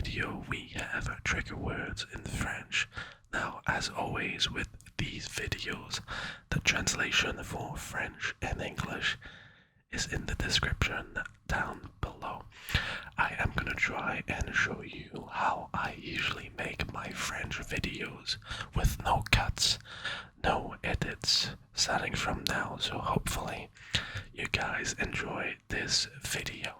video we have trigger words in French. Now, as always with these videos, the translation for French and English is in the description down below. I am gonna try and show you how I usually make my French videos with no cuts, no edits starting from now, so hopefully you guys enjoy this video.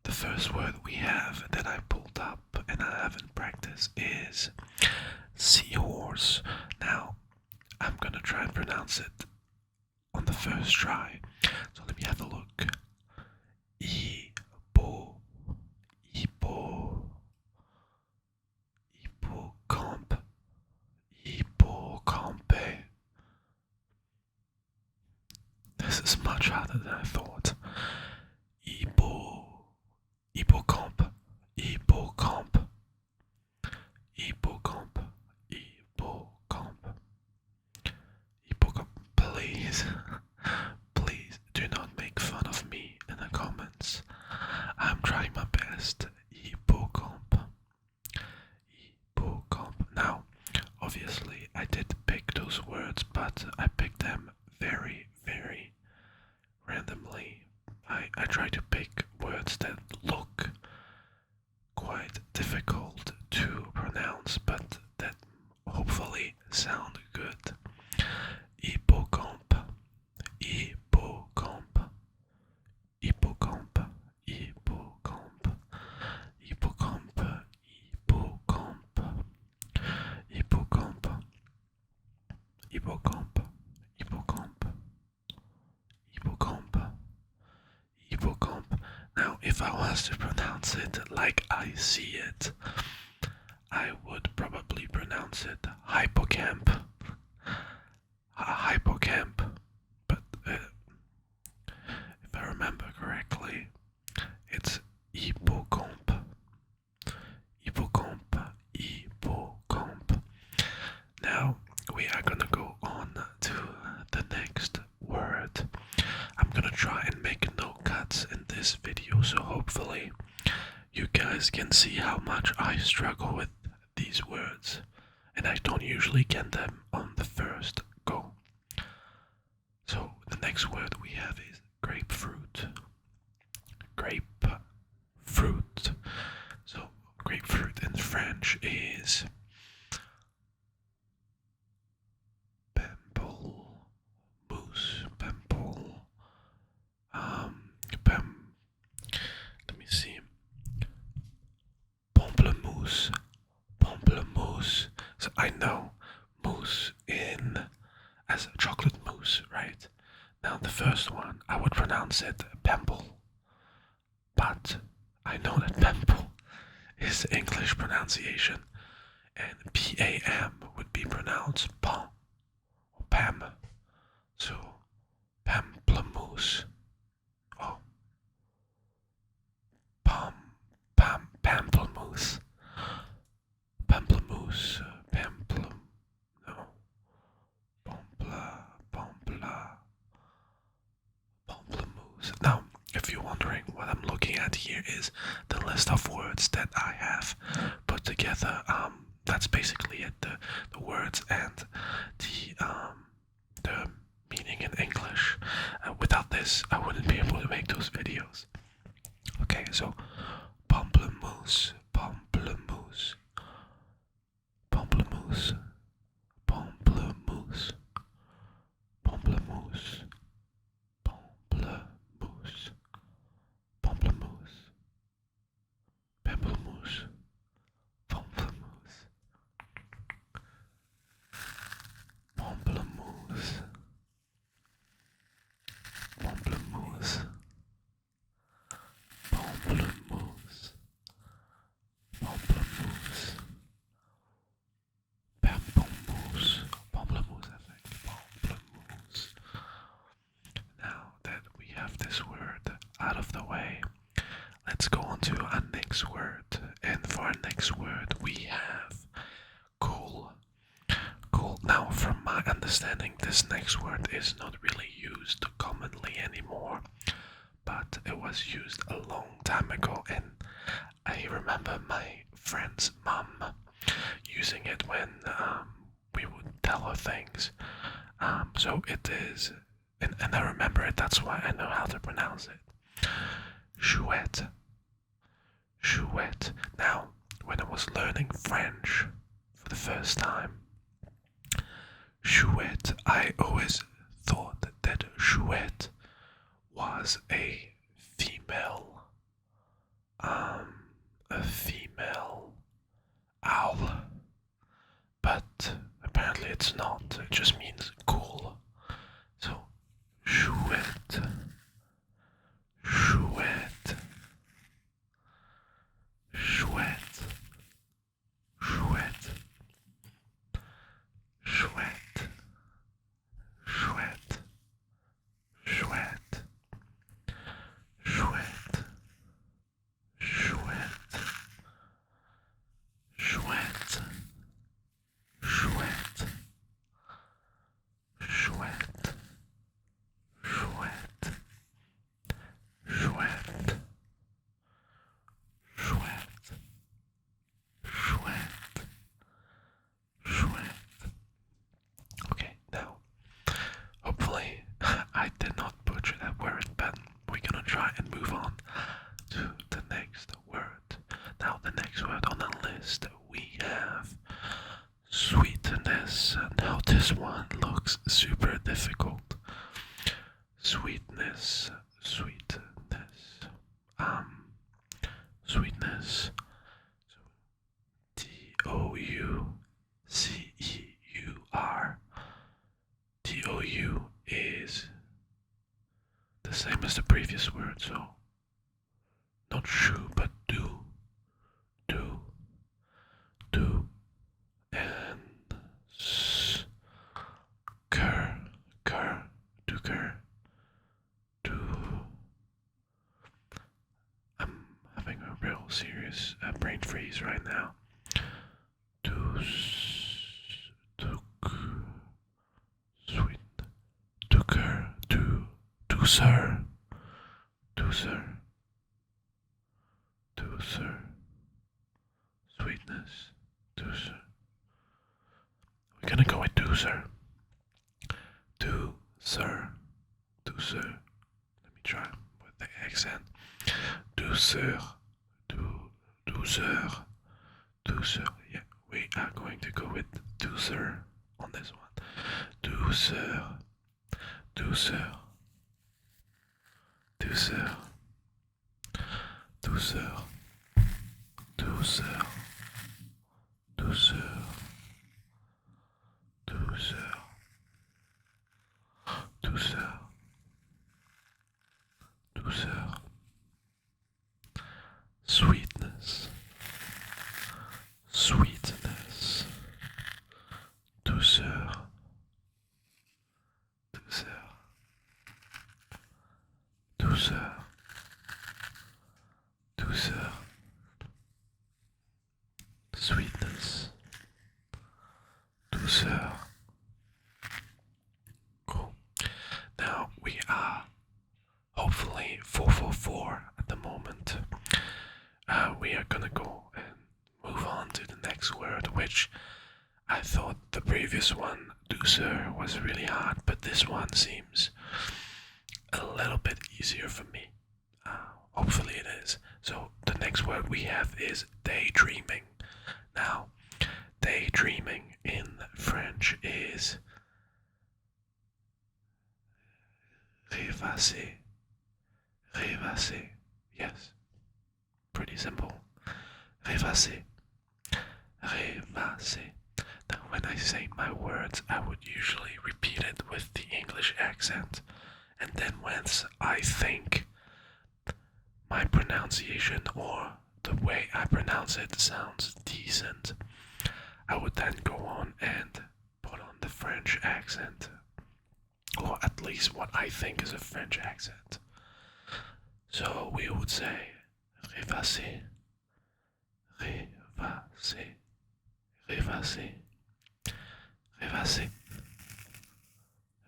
The first word we have that I pulled up and I haven't practiced is seahorse. Now, I'm gonna try and pronounce it on the first try. So let me have a look. Hippocampe, hippocampe. This is much harder than I thought. Hippocampe, hippocampe, hippocampe, hippocampe, hippocampe. Please, please do not make fun of me in the comments. I'm trying my best. Hippocampe, hippocampe. Now, obviously, I did pick those words, but I picked them very, very randomly. I try to pick words that look quite difficult to pronounce, but that hopefully sound good. Hippocampe, hippocampe, hippocampe, hippocampe, hippocampe, hippocampe, hippocampe, hippocampe, hippocampe, hippocampe, hippocampe. Now, if I was to pronounce it like I see it, I would probably pronounce it hippocampe. Hippocampe, but if I remember correctly, it's hippocampe, hippocampe, hippocampe. Now we are gonna go on to the next word. I'm gonna try and make no cuts in this video, so hopefully you guys can see how much I struggle with these words, and I don't usually get them on the first go. So the next word we have is grapefruit. Grapefruit. So grapefruit in French is pamplemousse. Let me see. Pamplemousse. Pamplemousse. So I know mousse in as chocolate mousse, right? Now the first one, I would pronounce it pample, but I know that pample is the English pronunciation, and P-A-M would be pronounced pan or pam. So pamplemousse. Oh, pamplemousse. Pamplemousse. No. Pamplemousse. Now, if you're wondering what I'm looking at here is the list of words that I have put together. That's basically it. The words and the meaning in English. Without this, I wouldn't be able to make those videos. Okay, so pamplemousse, pamplemousse, pamplemousse, pamplemousse, pamplemousse, pamplemousse, pamplemousse, pamplemousse, pamplemousse, pamplemousse, pamplemousse, pamplemousse, pamplemousse, pamplemousse, pamplemousse, I think, pamplemousse. Now that we have this word out of the way, let's go on to our next word. And for our next word, we have cool. Cool. Now, from my understanding, this next word is not really used commonly anymore, but it was used a long time ago, and I remember my friend's mum, using it when we would tell her things. So it is, and I remember it, that's why I know how to pronounce it. Chouette. Chouette. Now, when I was learning French for the first time, Chouette, I always thought that Chouette was a female owl, but apparently it's not. It just means cool. So Chouette, Chouette, Chouette, Chouette, Chouette, Chouette, Chouette, Chouette, Chouette, Chouette, Chouette, Chouette, Chouette, Chouette, Chouette, Chouette, Chouette. Okay, now, hopefully I did not butcher that word, but we're gonna try and move on to the next word. Now, the next word on the list we have sweetness. Now, this one looks super difficult. Sweetness, sweetness, sweetness. Douceur. Dou is the same as the previous word, so not shoe, but do, and Douceur. I'm having a real serious brain freeze right now. Douceur, sweetness, douceur. We're gonna go with douceur. Douceur. Let me try with the accent. Douceur. Douceur. Yeah, we are going to go with douceur on this one. Douceur. Douceur. Douceur. Douceur. Douceur. Douceur. Douceur. Douceur. Douceur. Sweetness. Sweetness. Douceur. Douceur. Douceur. Douceur. Sweetness. Douceur. Cool. Now we are hopefully 444 at the moment. We are gonna go and move on to the next word, which I thought the previous one, douceur, was really hard, but this one seems a little bit easier for me. Hopefully it is. So the next word we have is daydreaming. Now, daydreaming in French is rêvasser. Rêvasser. Yes. Pretty simple. Rêvasser. Rêvasser. Now, when I say my words, I would usually repeat it with the English accent. And then once I think my pronunciation or the way I pronounce it sounds decent, I would then go on and put on the French accent, or at least what I think is a French accent. So we would say rêvasser, rêvasser, rêvasser, rêvasser,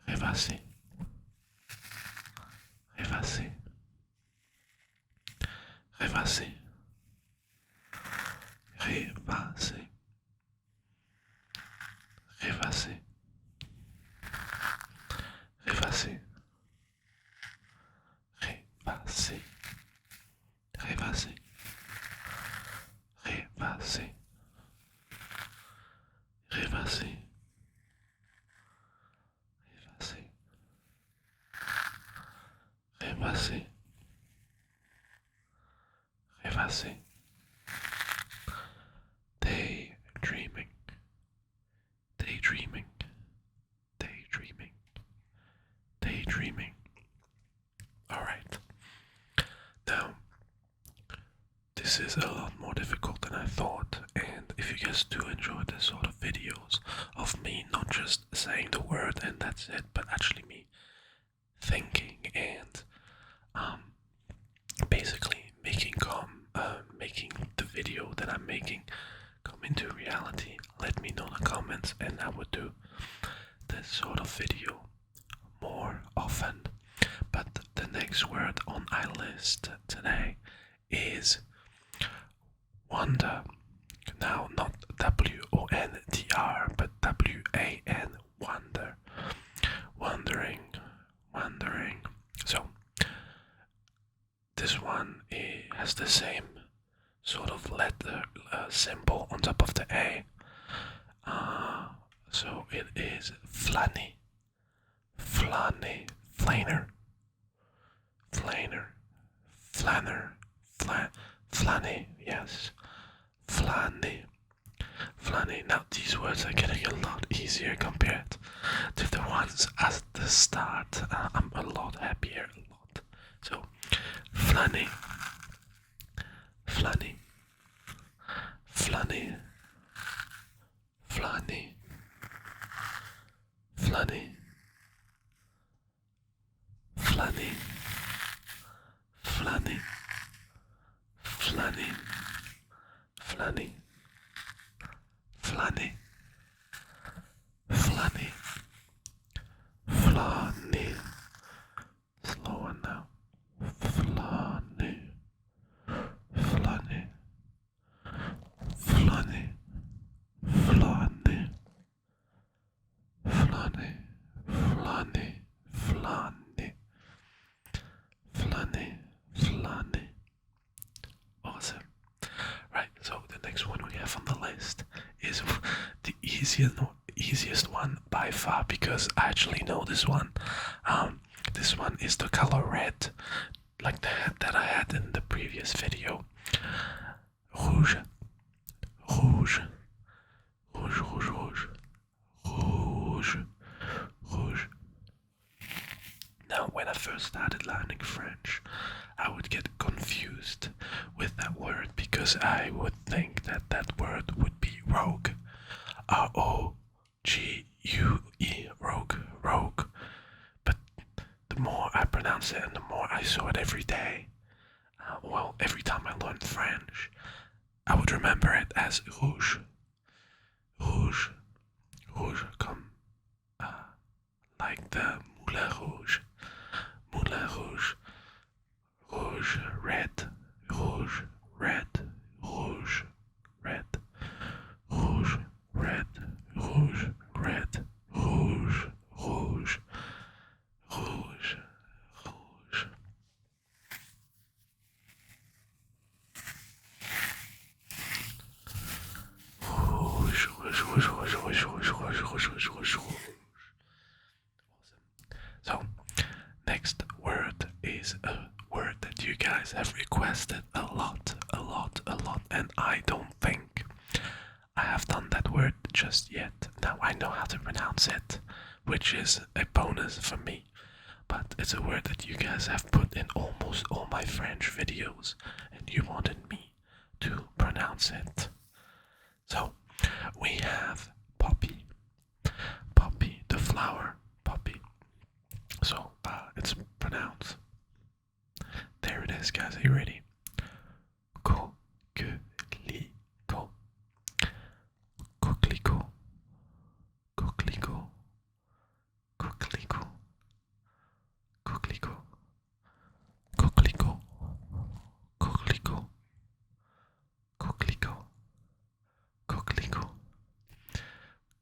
rêvasser, rêvasser, rêvasser, rêvasser, Rêvasser, Rêvasser, Daydreaming, Daydreaming, Daydreaming, Daydreaming. Alright, now this is a lot more difficult than I thought, and if you guys do enjoy this sort of videos of me not just saying the word and that's it, but actually me thinking and basically making the video that I'm making come into reality, let me know in the comments and I would do this sort of video more often. But the next word on our list today is wonder. Now, not W-O-N-D-R, but W-A-N, wonder. Wondering. So, this one has the same sort of letter symbol on top of the A. So it is Flâner, Flâner, Flâner, Flâner, Flâner, Flâner, yes, Flâner, Flâner. Now these words are getting a lot easier compared to the ones at the start. I'm a lot happier, a lot. So, Flâner, Flâner, Flâner, Flâner, Flâner, Flâner, Flâner, Flâner, Flâner, Flâner, Flâner, Flâner. Slower now. Flâner, Flâner, Flâner, Flâner, Flâner, Flâner, Flâner, Flâner, Flâner. Awesome. Right, so the next one we have on the list is the easiest one by far because I actually know this one. This one is the color red, like that I had in the previous video. Rouge, Rouge, Rouge, Rouge, Rouge, Rouge, Rouge. Now, when I first started learning French, I would get confused with that word because I would think that that word would be rogue. R-O-G-U-E, rogue, rogue. But the more I pronounce it and the more I saw it every day, every time I learned French, I would remember it as rouge, rouge, rouge, comme like the Moulin Rouge, Moulin Rouge, rouge, red, rouge, red, rouge, red, rouge, red, rouge, red, rouge, rouge, rouge, rouge. Rouge, rouge, rouge, rouge, rouge, rouge, rouge, rouge, rouge, rouge, rouge. So, next word is a word that you guys have requested a lot, and I don't think I have done that word just yet. Now I know how to pronounce it, which is a bonus for me, but it's a word that you guys have put in almost all my French videos, and you wanted me to pronounce it. So, we have poppy, poppy, the flower, poppy. So, it's pronounced. There it is, guys. Are you ready? Coquelicot. Coquelicot. Coquelicot. Coquelicot. Coquelicot. Coquelicot. Coquelicot. Coquelicot. Coquelicot.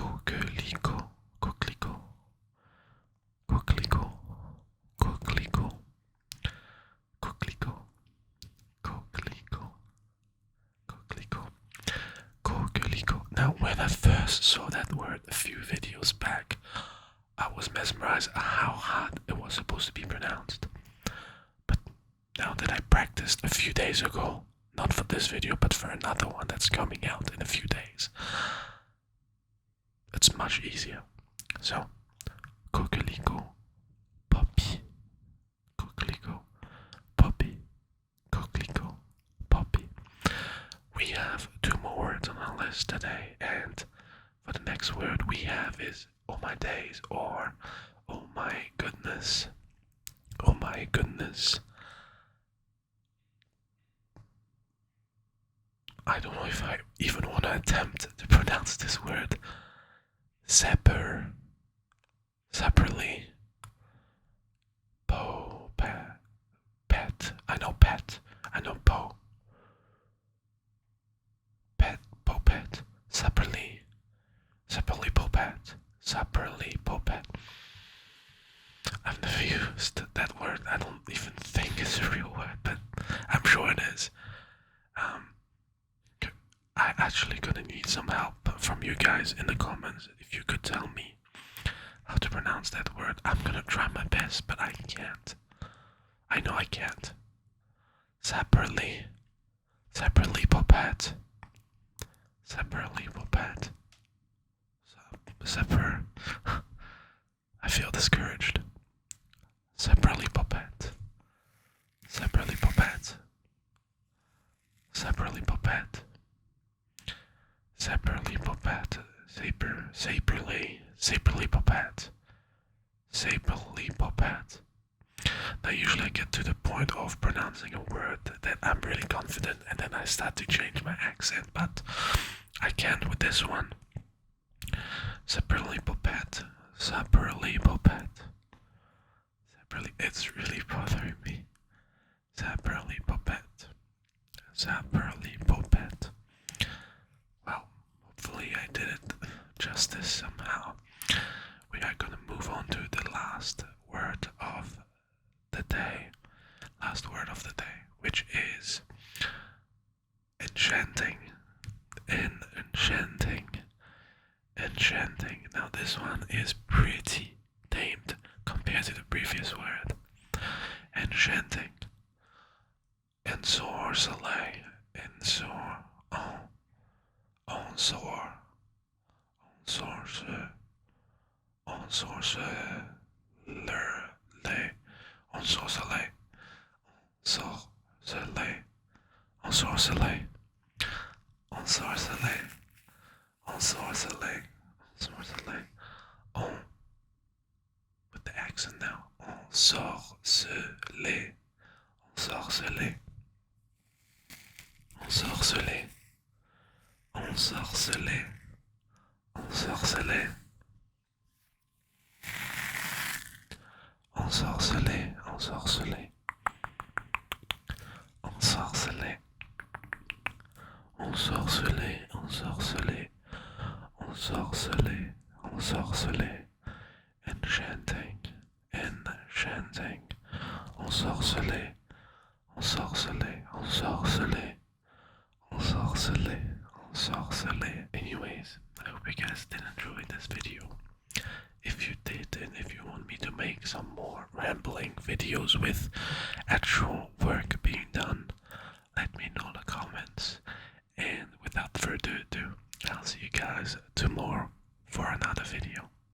Coquelicot. Coquelicot. Coquelicot. Coquelicot. Coquelicot. Coquelicot. Coquelicot. Coquelicot. Now, when I first saw that word a few videos back, I was mesmerized at how hard it was supposed to be pronounced. days ago. Not for this video, but for another one that's coming out in a few days. It's much easier. So, Coquelicot, Poppy, Coquelicot, Poppy, Coquelicot, Poppy. We have 2 more words on our list today, and for the next word we have is oh my days or oh my goodness. Oh my goodness. I don't know if I even want to attempt to pronounce this word. Saperlipopette. Pet. I know pet. I know po. Pet. Popet. Saperlipopette. Saperlipopette. I've never used that word. I don't even think it's a real word, but I'm sure it is. I actually gonna need some help from you guys in the comments. If you could tell me how to pronounce that word, I'm gonna try my best, but I can't. I know I can't. Saperlipopette. Saperlipopette. Saper. I feel discouraged. Saperlipopette. Saperlipopette. Saperlipopette. Saperlipopette. Saperlipopette. Saperlipopette. Now usually I get to the point of pronouncing a word that I'm really confident and then I start to change my accent, but I can't with this one. Saperlipopette. Saperlipopette. It's really bothering me. Saperlipopette. Saperlipopette. Well, hopefully I did it justice somehow. We are gonna move on to the last word of the day. Last word of the day, which is enchanting. Enchanting. Enchanting. Now this one is pretty tamed compared to the previous word. Enchanting. Ensorceler. Ensorceler. Ensorceler. Ensorceler. Ensorceler. Ensorceler. Ensorceler. Ensorceler. Ensorceler. On. With the accent now. Ensorceler. Ensorceler. Ensorceler. Ensorceler. Ensorceler. Ensorceler. Ensorceler. Ensorceler. Ensorceler. Ensorceler. Ensorceler. Ensorceler. Enchanting. Enchanting. Ensorceler. Ensorceler. Ensorceler. Ensorceler. Ensorceler. Anyways, I hope you guys did enjoy this video. If you did, and if you want me to make some more rambling videos with actual